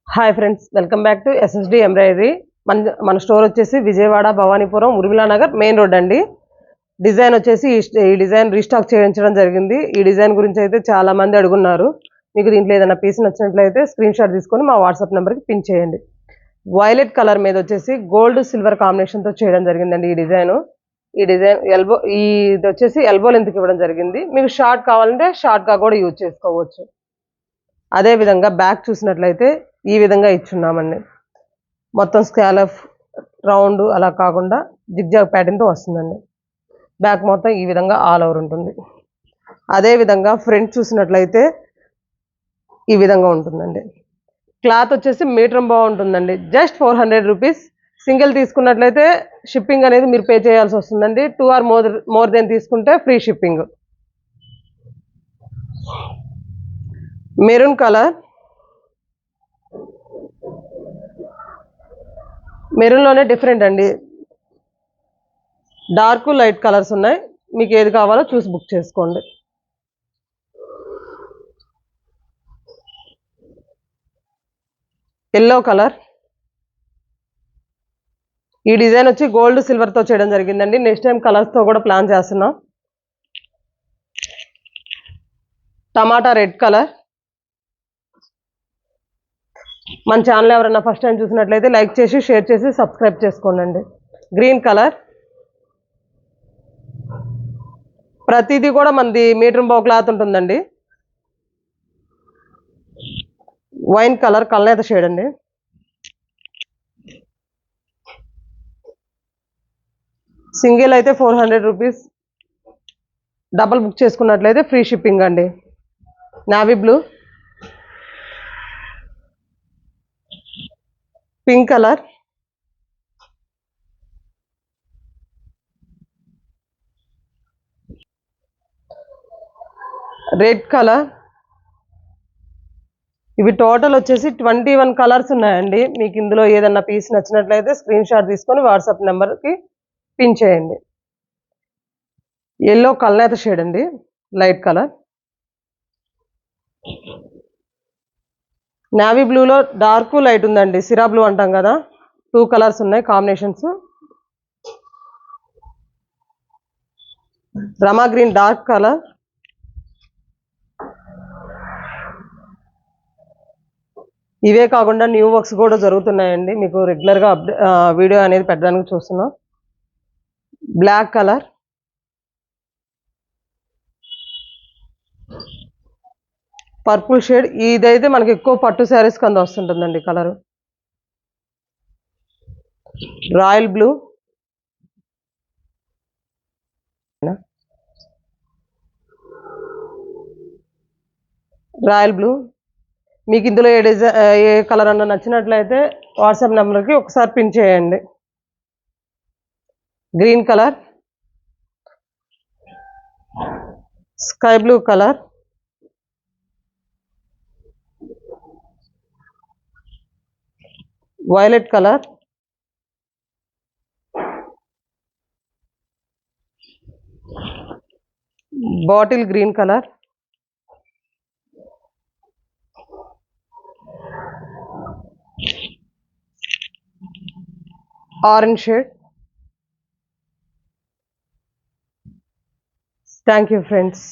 Hi friends, welcome back to SSD embroidery. మన store వచ్చేసి Vijayawada, Bhavanipuram, Urmila Nagar main road అండి. Design వచ్చేసి ఈ డిజైన్ రీస్టాక్ చేయించడం జరిగింది. ఈ డిజైన్ గురించి అయితే చాలా మంది అడుగున్నారు. మీకు దీంట్లో ఏదైనా పీస్ నచ్చినట్లయితే స్క్రీన్ షాట్ తీసుకొని మా వాట్సాప్ నెంబర్కి పిన్ చేయండి. వైలెట్ కలర్ మీద వచ్చేసి గోల్డ్ సిల్వర్ కాంబినేషన్తో చేయడం జరిగిందండి ఈ డిజైన్. ఇది వచ్చేసి ఎల్బో లెంత్కి ఇవ్వడం జరిగింది. మీకు షార్ట్ కావాలంటే షార్ట్గా కూడా యూజ్ చేసుకోవచ్చు. అదే విధంగా బ్యాక్ చూసినట్లయితే ఈ విధంగా ఇచ్చున్నామండి. మొత్తం స్కాలప్ రౌండ్ అలా కాకుండా జిగ్జాగ్ ప్యాటర్న్తో వస్తుందండి. బ్యాక్ మొత్తం ఈ విధంగా ఆల్ ఓవర్ ఉంటుంది. అదే విధంగా ఫ్రంట్ చూసినట్లయితే ఈ విధంగా ఉంటుందండి. క్లాత్ వచ్చేసి మీటర్ బాగుంటుందండి. Just 400 rupees. సింగిల్ తీసుకున్నట్లయితే షిప్పింగ్ అనేది మీరు పే చేయాల్సి వస్తుందండి. 2 ఆర్ మోర్ దెన్ తీసుకుంటే ఫ్రీ షిప్పింగ్. మెరూన్ కలర్, మెరూన్లోనే డిఫరెంట్ అండి. డార్క్ లైట్ కలర్స్ ఉన్నాయి. మీకు ఏది కావాలో చూసి బుక్ చేసుకోండి. ఎల్లో కలర్, ఈ డిజైన్ వచ్చి గోల్డ్ సిల్వర్తో చేయడం జరిగిందండి. నెక్స్ట్ టైం కలర్స్తో కూడా ప్లాన్ చేస్తున్నాం. టమాటా రెడ్ కలర్. మన ఛానల్ ఎవరైనా ఫస్ట్ టైం చూసినట్లయితే లైక్ చేసి షేర్ చేసి సబ్స్క్రైబ్ చేసుకోండి. గ్రీన్ కలర్, ప్రతిదీ కూడా మనది మీటర్ బావు క్లాత్ ఉంటుందండి. వైన్ కలర్, కల్నేత షేడ్ అండి. సింగిల్ అయితే 400 రూపీస్. డబల్ బుక్ చేసుకున్నట్లయితే ఫ్రీ షిప్పింగ్ అండి. Navy blue, pink colour, red colour. ఇవి టోటల్ వచ్చేసి 21 కలర్స్ ఉన్నాయండి. మీకు ఇందులో ఏదన్నా పీస్ నచ్చినట్లయితే స్క్రీన్ షాట్ తీసుకొని వాట్సాప్ నెంబర్కి పిన్ చేయండి. ఎల్లో కల్నేత షేడ్ అండి, లైట్ కలర్. నావీ బ్లూలో డార్క్ లైట్ ఉందండి, సిరా బ్లూ అంటాం కదా. 2 కలర్స్ ఉన్నాయి కాంబినేషన్స్. రమా గ్రీన్ డార్క్ కలర్, ఇవే కాకుండా న్యూ వర్క్స్ కూడా జరుగుతున్నాయండి. మీకు రెగ్యులర్గా వీడియో అనేది పెట్టడానికి చూస్తున్నాం. Black colour, purple shade. ఇదైతే మనకి ఎక్కువ పట్టు శారీస్ కింద వస్తుంటుందండి colour. Royal blue, royal blue. మీకు ఇందులో ఏ కలర్ అన్న నచ్చినట్లయితే వాట్సాప్ నెంబర్కి ఒకసారి పిన్ చేయండి. Green colour, sky blue colour, violet colour, bottle green colour, orange shade. Thank you friends.